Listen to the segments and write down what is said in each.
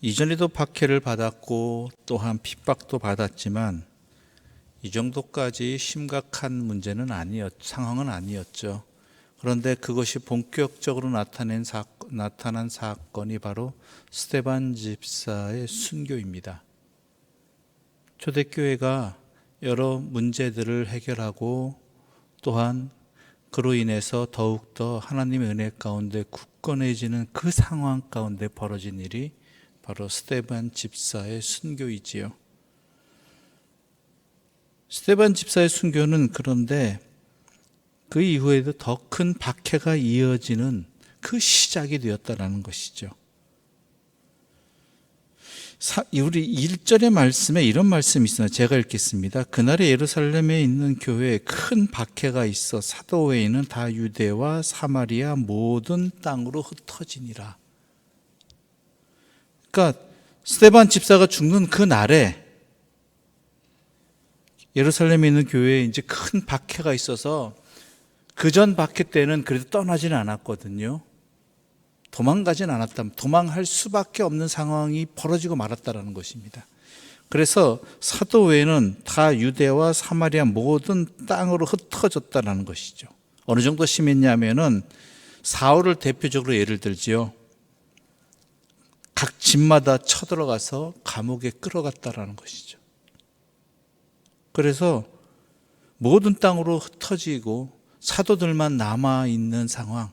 이전에도 박해를 받았고 또한 핍박도 받았지만 이 정도까지 심각한 문제는 상황은 아니었죠. 그런데 그것이 본격적으로 나타난 사건이 바로 스데반 집사의 순교입니다. 초대교회가 여러 문제들을 해결하고 또한 그로 인해서 더욱더 하나님의 은혜 가운데 굳건해지는 그 상황 가운데 벌어진 일이 바로 스데반 집사의 순교이지요. 스데반 집사의 순교는 그런데 그 이후에도 더 큰 박해가 이어지는 그 시작이 되었다는 것이죠. 우리 1절의 말씀에 이런 말씀이 있어요. 제가 읽겠습니다. 그날에 예루살렘에 있는 교회에 큰 박해가 있어 사도 외에는 다 유대와 사마리아 모든 땅으로 흩어지니라. 그러니까 스데반 집사가 죽는 그 날에 예루살렘에 있는 교회에 이제 큰 박해가 있어서 그 전 박해 때는 그래도 떠나지는 않았거든요. 도망가진 않았다. 도망할 수밖에 없는 상황이 벌어지고 말았다는 것입니다. 그래서 사도 외에는 다 유대와 사마리아 모든 땅으로 흩어졌다는 것이죠. 어느 정도 심했냐면은 사울을 대표적으로 예를 들지요. 각 집마다 쳐들어가서 감옥에 끌어갔다라는 것이죠. 그래서 모든 땅으로 흩어지고 사도들만 남아있는 상황,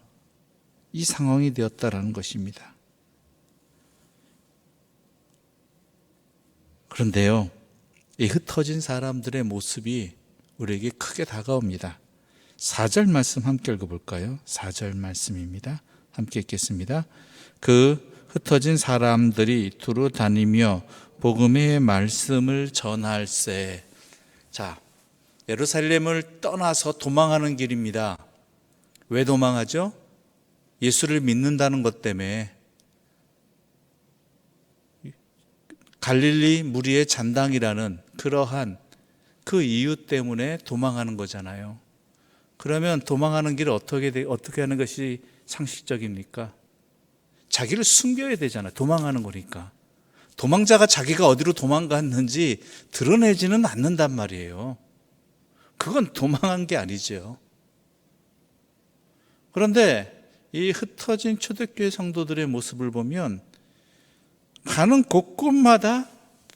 이 상황이 되었다라는 것입니다. 그런데요, 이 흩어진 사람들의 모습이 우리에게 크게 다가옵니다. 4절 말씀 함께 읽어볼까요? 4절 말씀입니다. 함께 읽겠습니다. 그 흩어진 사람들이 두루 다니며 복음의 말씀을 전할세. 자, 예루살렘을 떠나서 도망하는 길입니다. 왜 도망하죠? 예수를 믿는다는 것 때문에. 갈릴리 무리의 잔당이라는 그러한 그 이유 때문에 도망하는 거잖아요. 그러면 도망하는 길을 어떻게 하는 것이 상식적입니까? 자기를 숨겨야 되잖아요. 도망하는 거니까. 도망자가 자기가 어디로 도망갔는지 드러내지는 않는단 말이에요. 그건 도망한 게 아니죠. 그런데 이 흩어진 초대교회 성도들의 모습을 보면 가는 곳곳마다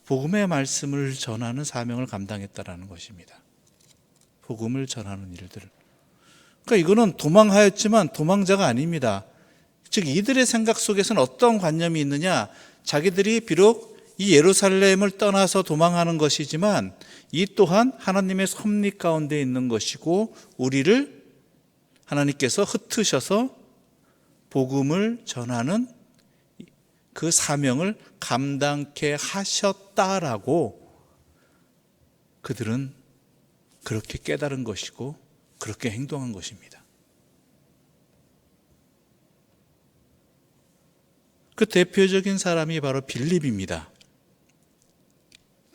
복음의 말씀을 전하는 사명을 감당했다라는 것입니다. 복음을 전하는 일들을. 그러니까 이거는 도망하였지만 도망자가 아닙니다. 즉 이들의 생각 속에서는 어떤 관념이 있느냐? 자기들이 비록 이 예루살렘을 떠나서 도망하는 것이지만 이 또한 하나님의 섭리 가운데 있는 것이고 우리를 하나님께서 흩으셔서 복음을 전하는 그 사명을 감당케 하셨다라고 그들은 그렇게 깨달은 것이고 그렇게 행동한 것입니다. 그 대표적인 사람이 바로 빌립입니다.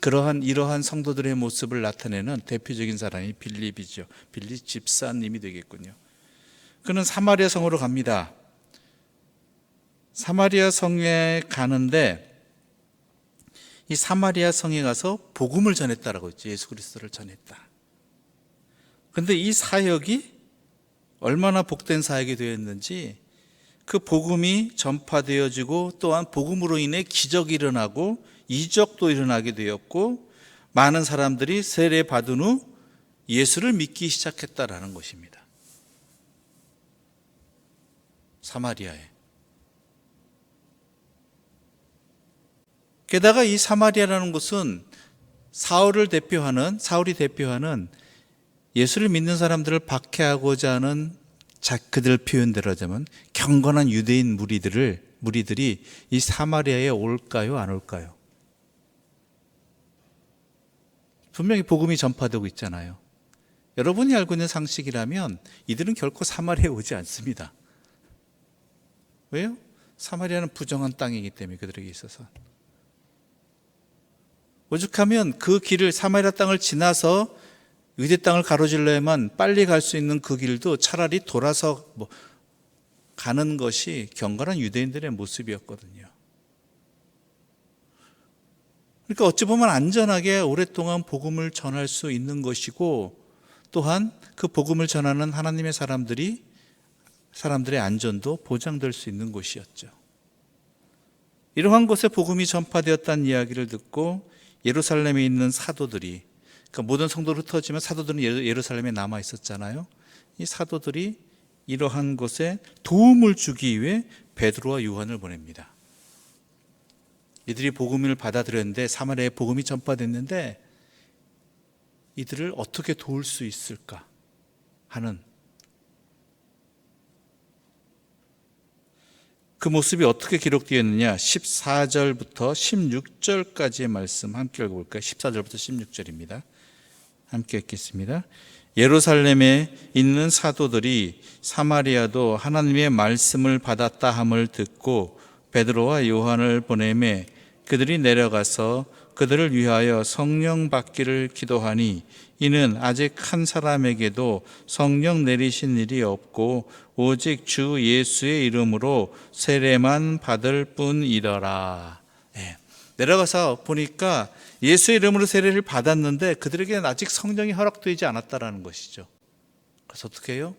이러한 성도들의 모습을 나타내는 대표적인 사람이 빌립이죠. 빌립 집사님이 되겠군요. 그는 사마리아 성으로 갑니다. 사마리아 성에 가는데 이 사마리아 성에 가서 복음을 전했다라고 했죠. 예수 그리스도를 전했다. 그런데 이 사역이 얼마나 복된 사역이 되었는지 그 복음이 전파되어지고 또한 복음으로 인해 기적이 일어나고 이적도 일어나게 되었고 많은 사람들이 세례 받은 후 예수를 믿기 시작했다라는 것입니다. 사마리아에. 게다가 이 사마리아라는 곳은 사울이 대표하는 예수를 믿는 사람들을 박해하고자 하는 그들 표현대로 하자면 경건한 유대인 무리들이 이 사마리아에 올까요? 안 올까요? 분명히 복음이 전파되고 있잖아요. 여러분이 알고 있는 상식이라면 이들은 결코 사마리아에 오지 않습니다. 왜요? 사마리아는 부정한 땅이기 때문에 그들에게 있어서. 오죽하면 그 길을 사마리아 땅을 지나서 유대 땅을 가로질러야만 빨리 갈 수 있는 그 길도 차라리 돌아서 가는 것이 경건한 유대인들의 모습이었거든요. 그러니까 어찌 보면 안전하게 오랫동안 복음을 전할 수 있는 것이고, 또한 그 복음을 전하는 하나님의 사람들의 안전도 보장될 수 있는 곳이었죠. 이러한 곳에 복음이 전파되었다는 이야기를 듣고 예루살렘에 있는 사도들이, 그러니까 모든 성도로 흩어지면 사도들은 예루살렘에 남아 있었잖아요. 이 사도들이 이러한 곳에 도움을 주기 위해 베드로와 요한을 보냅니다. 이들이 복음을 받아들였는데, 사마리아에 복음이 전파됐는데 이들을 어떻게 도울 수 있을까 하는 그 모습이 어떻게 기록되어 있느냐, 14절부터 16절까지의 말씀 함께 읽어볼까요? 14절부터 16절입니다. 함께 읽겠습니다. 예루살렘에 있는 사도들이 사마리아도 하나님의 말씀을 받았다 함을 듣고 베드로와 요한을 보내매 그들이 내려가서 그들을 위하여 성령 받기를 기도하니, 이는 아직 한 사람에게도 성령 내리신 일이 없고 오직 주 예수의 이름으로 세례만 받을 뿐이더라. 네. 내려가서 보니까 예수의 이름으로 세례를 받았는데 그들에게는 아직 성령이 허락되지 않았다라는 것이죠. 그래서 어떻게 해요?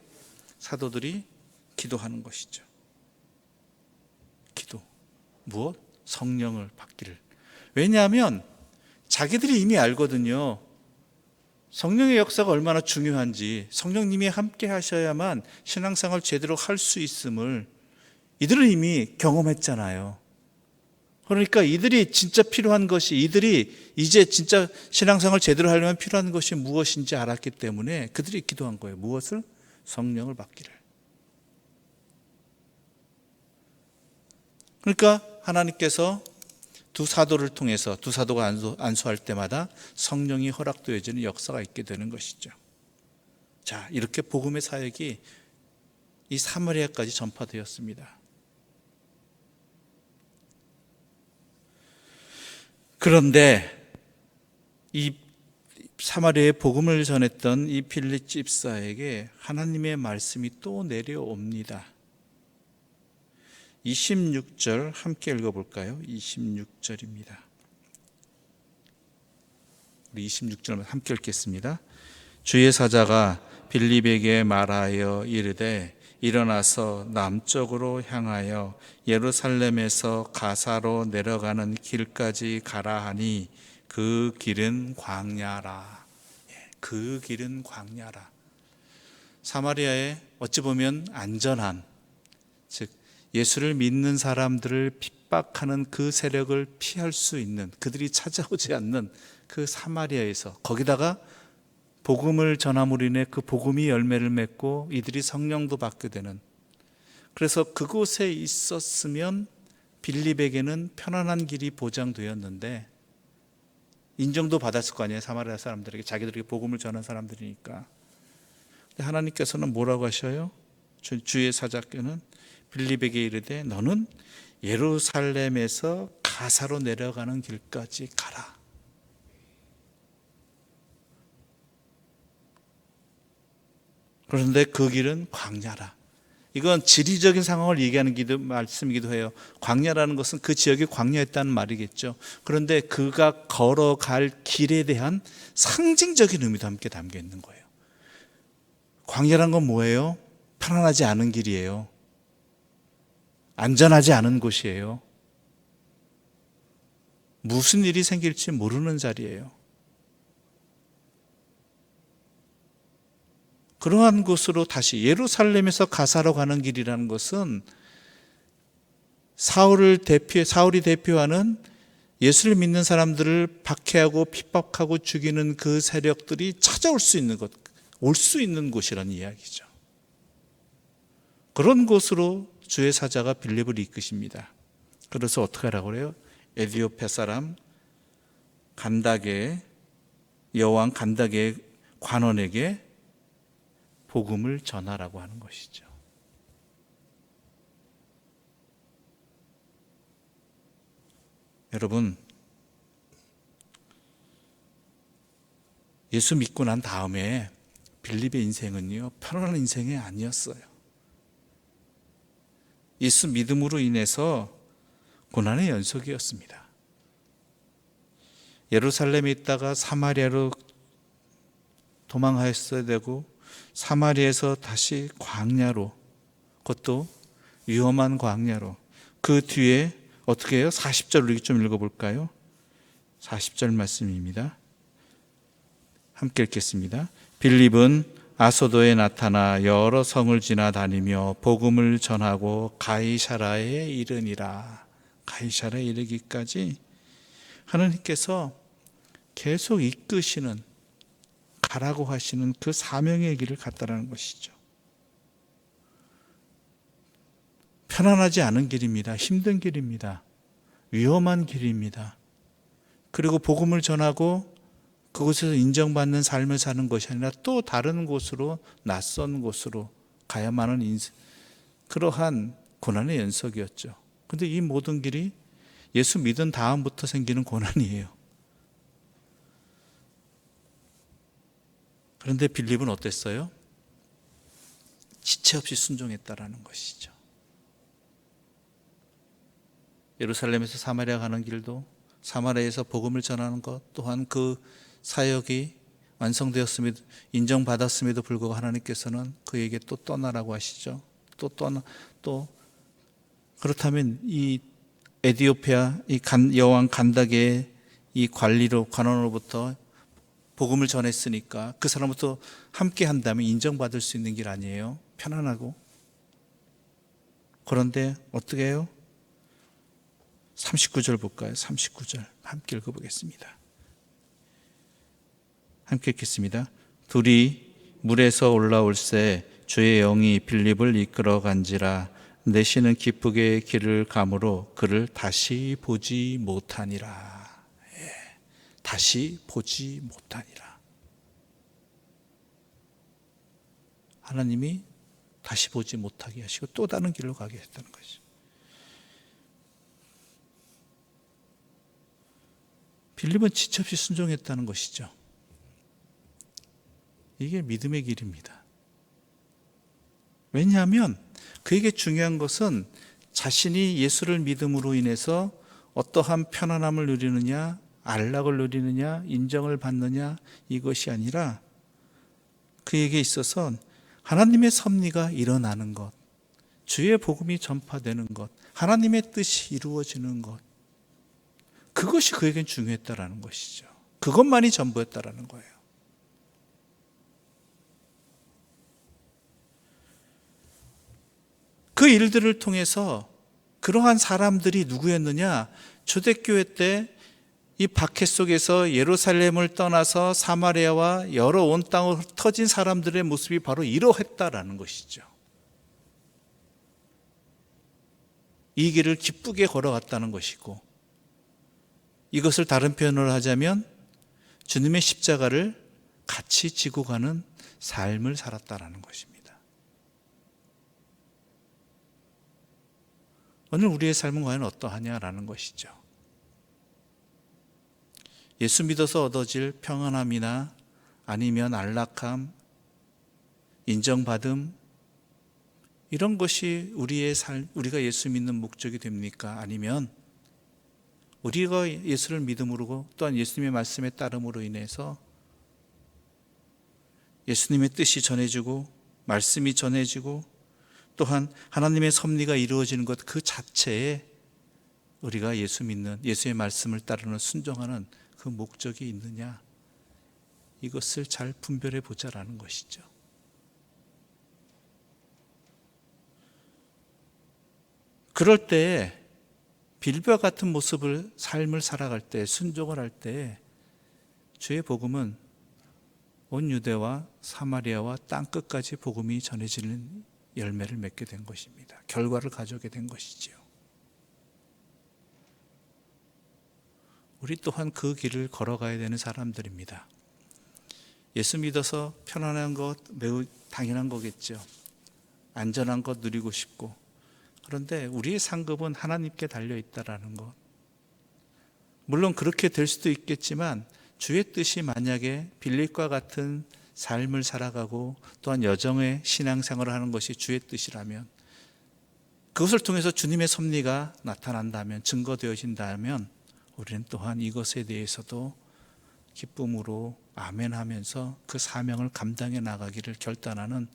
사도들이 기도하는 것이죠. 기도. 무엇? 성령을 받기를. 왜냐하면 자기들이 이미 알거든요. 성령의 역사가 얼마나 중요한지, 성령님이 함께 하셔야만 신앙생활을 제대로 할 수 있음을 이들은 이미 경험했잖아요. 그러니까 이들이 진짜 필요한 것이, 이들이 이제 진짜 신앙생활을 제대로 하려면 필요한 것이 무엇인지 알았기 때문에 그들이 기도한 거예요. 무엇을? 성령을 받기를. 그러니까 하나님께서 두 사도를 통해서, 두 사도가 안수할 때마다 성령이 허락되어지는 역사가 있게 되는 것이죠. 자, 이렇게 복음의 사역이 이 사마리아까지 전파되었습니다. 그런데 이 사마리아에 복음을 전했던 이 빌립 집사에게 하나님의 말씀이 또 내려옵니다. 26절 함께 읽어볼까요? 26절입니다. 우리 26절 함께 읽겠습니다. 주의 사자가 빌립에게 말하여 이르되 일어나서 남쪽으로 향하여 예루살렘에서 가사로 내려가는 길까지 가라 하니 그 길은 광야라. 그 길은 광야라. 사마리아에 어찌 보면 안전한, 즉 예수를 믿는 사람들을 핍박하는 그 세력을 피할 수 있는, 그들이 찾아오지 않는 그 사마리아에서, 거기다가 복음을 전함으로 인해 그 복음이 열매를 맺고 이들이 성령도 받게 되는, 그래서 그곳에 있었으면 빌립에게는 편안한 길이 보장되었는데 인정도 받았을 거 아니에요. 사마리아 사람들에게, 자기들에게 복음을 전한 사람들이니까. 근데 하나님께서는 뭐라고 하셔요? 주의 사자께는 빌립에게 이르되 너는 예루살렘에서 가사로 내려가는 길까지 가라. 그런데 그 길은 광야라. 이건 지리적인 상황을 얘기하는 말씀이기도 해요. 광야라는 것은 그 지역이 광야였다는 말이겠죠. 그런데 그가 걸어갈 길에 대한 상징적인 의미도 함께 담겨 있는 거예요. 광야란 건 뭐예요? 편안하지 않은 길이에요. 안전하지 않은 곳이에요. 무슨 일이 생길지 모르는 자리예요. 그러한 곳으로 다시 예루살렘에서 가사로 가는 길이라는 것은 사울이 대표하는 예수를 믿는 사람들을 박해하고 핍박하고 죽이는 그 세력들이 찾아올 수 있는 곳, 올 수 있는 곳이라는 이야기죠. 그런 곳으로 주의 사자가 빌립을 이끄십니다. 그래서 어떻게 하라고 그래요? 에디오페 사람 간다게, 여왕 간다게 관원에게 복음을 전하라고 하는 것이죠. 여러분, 예수 믿고 난 다음에 빌립의 인생은요, 편안한 인생이 아니었어요. 예수 믿음으로 인해서 고난의 연속이었습니다. 예루살렘에 있다가 사마리아로 도망하였어야 되고 사마리아에서 다시 광야로, 그것도 위험한 광야로, 그 뒤에 어떻게 해요? 40절 우리 좀 읽어볼까요? 40절 말씀입니다. 함께 읽겠습니다. 빌립은 아소도에 나타나 여러 성을 지나다니며 복음을 전하고 가이사라에 이르니라. 가이사라에 이르기까지 하나님께서 계속 이끄시는, 가라고 하시는 그 사명의 길을 갔다라는 것이죠. 편안하지 않은 길입니다. 힘든 길입니다. 위험한 길입니다. 그리고 복음을 전하고 그곳에서 인정받는 삶을 사는 것이 아니라 또 다른 곳으로, 낯선 곳으로 가야만 하는 그러한 고난의 연속이었죠. 그런데 이 모든 길이 예수 믿은 다음부터 생기는 고난이에요. 그런데 빌립은 어땠어요? 지체 없이 순종했다라는 것이죠. 예루살렘에서 사마리아 가는 길도, 사마리아에서 복음을 전하는 것 또한 그 사역이 완성되었음에도, 인정받았음에도 불구하고 하나님께서는 그에게 또 떠나라고 하시죠. 또 그렇다면 이 에디오피아 이 여왕 간다게의 이 관원으로부터 복음을 전했으니까 그 사람부터 함께 한다면 인정받을 수 있는 길 아니에요? 편안하고. 그런데 어떻게 해요? 39절 볼까요? 39절 함께 읽어보겠습니다. 함께 읽겠습니다. 둘이 물에서 올라올새 주의 영이 빌립을 이끌어 간지라 내시는 기쁘게 길을 가므로 그를 다시 보지 못하니라. 다시 보지 못하니라. 하나님이 다시 보지 못하게 하시고 또 다른 길로 가게 했다는 것이죠. 빌립은 지체 없이 순종했다는 것이죠. 이게 믿음의 길입니다. 왜냐하면 그에게 중요한 것은 자신이 예수를 믿음으로 인해서 어떠한 편안함을 누리느냐, 안락을 누리느냐, 인정을 받느냐, 이것이 아니라 그에게 있어서 하나님의 섭리가 일어나는 것, 주의 복음이 전파되는 것, 하나님의 뜻이 이루어지는 것, 그것이 그에겐 중요했다라는 것이죠. 그것만이 전부였다라는 거예요. 그 일들을 통해서 그러한 사람들이 누구였느냐? 초대교회 때 이 박해 속에서 예루살렘을 떠나서 사마리아와 여러 온 땅으로 흩어진 사람들의 모습이 바로 이러했다라는 것이죠. 이 길을 기쁘게 걸어갔다는 것이고, 이것을 다른 표현으로 하자면 주님의 십자가를 같이 지고 가는 삶을 살았다라는 것입니다. 오늘 우리의 삶은 과연 어떠하냐라는 것이죠. 예수 믿어서 얻어질 평안함이나 아니면 안락함, 인정받음, 이런 것이 우리의 우리가 예수 믿는 목적이 됩니까? 아니면 우리가 예수를 믿음으로 또한 예수님의 말씀에 따름으로 인해서 예수님의 뜻이 전해지고 말씀이 전해지고 또한 하나님의 섭리가 이루어지는 것 그 자체에 우리가 예수 믿는, 예수의 말씀을 따르는 순종하는 그 목적이 있느냐, 이것을 잘 분별해 보자라는 것이죠. 그럴 때 빌립과 같은 모습을, 삶을 살아갈 때, 순종을 할 때 주의 복음은 온 유대와 사마리아와 땅 끝까지 복음이 전해지는 열매를 맺게 된 것입니다. 결과를 가져오게 된 것이지요. 우리 또한 그 길을 걸어가야 되는 사람들입니다. 예수 믿어서 편안한 것 매우 당연한 거겠죠. 안전한 것 누리고 싶고, 그런데 우리의 상급은 하나님께 달려있다라는 것. 물론 그렇게 될 수도 있겠지만 주의 뜻이 만약에 빌립과 같은 삶을 살아가고 또한 여정의 신앙생활을 하는 것이 주의 뜻이라면, 그것을 통해서 주님의 섭리가 나타난다면, 증거되어진다면 우리는 또한 이것에 대해서도 기쁨으로 아멘하면서 그 사명을 감당해 나가기를 결단하는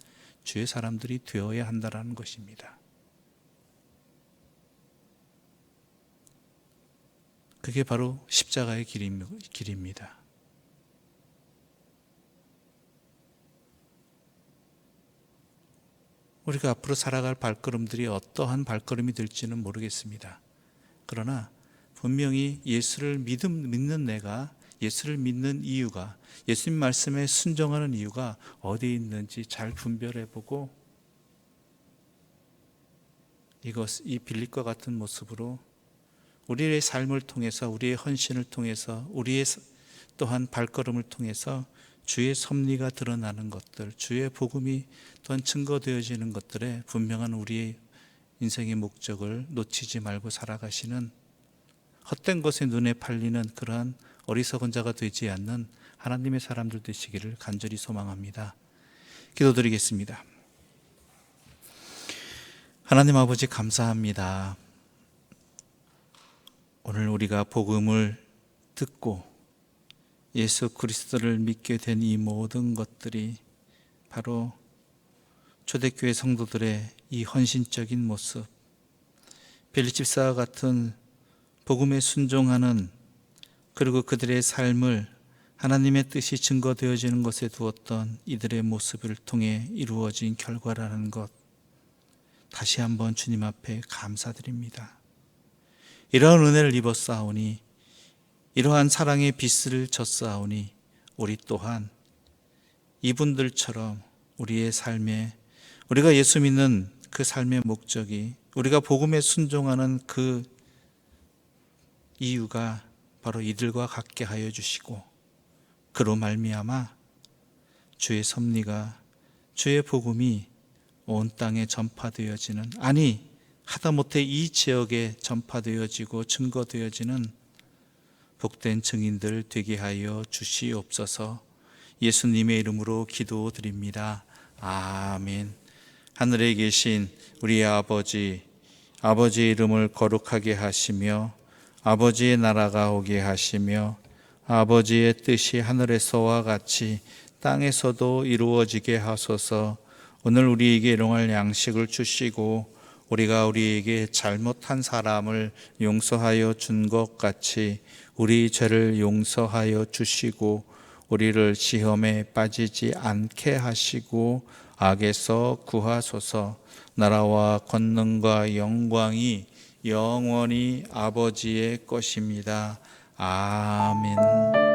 주의 사람들이 되어야 한다는 것입니다. 그게 바로 십자가의 길입니다. 우리가 앞으로 살아갈 발걸음들이 어떠한 발걸음이 될지는 모르겠습니다. 그러나 분명히 예수를 믿는 내가, 예수를 믿는 이유가, 예수님 말씀에 순종하는 이유가 어디에 있는지 잘 분별해보고 이 빌립과 같은 모습으로 우리의 삶을 통해서, 우리의 헌신을 통해서, 우리의 또한 발걸음을 통해서 주의 섭리가 드러나는 것들, 주의 복음이 또한 증거되어지는 것들에 분명한 우리의 인생의 목적을 놓치지 말고 살아가시는, 헛된 것에 눈에 팔리는 그러한 어리석은 자가 되지 않는 하나님의 사람들 되시기를 간절히 소망합니다. 기도드리겠습니다. 하나님 아버지, 감사합니다. 오늘 우리가 복음을 듣고 예수 그리스도를 믿게 된 이 모든 것들이 바로 초대교회 성도들의 이 헌신적인 모습, 빌립 집사와 같은 복음에 순종하는, 그리고 그들의 삶을 하나님의 뜻이 증거되어지는 것에 두었던 이들의 모습을 통해 이루어진 결과라는 것, 다시 한번 주님 앞에 감사드립니다. 이러한 은혜를 입었사오니, 이러한 사랑의 빛을 졌사오니, 우리 또한 이분들처럼 우리의 삶에, 우리가 예수 믿는 그 삶의 목적이, 우리가 복음에 순종하는 그 이유가 바로 이들과 같게 하여 주시고, 그로 말미암아 주의 섭리가, 주의 복음이 온 땅에 전파되어지는, 아니 하다못해 이 지역에 전파되어지고 증거되어지는 복된 증인들 되게 하여 주시옵소서. 예수님의 이름으로 기도드립니다. 아멘. 하늘에 계신 우리 아버지의 이름을 거룩하게 하시며 아버지의 나라가 오게 하시며 아버지의 뜻이 하늘에서와 같이 땅에서도 이루어지게 하소서. 오늘 우리에게 일용할 양식을 주시고 우리가 우리에게 잘못한 사람을 용서하여 준 것 같이 우리 죄를 용서하여 주시고 우리를 시험에 빠지지 않게 하시고 악에서 구하소서. 나라와 권능과 영광이 영원히 아버지의 것입니다. 아멘.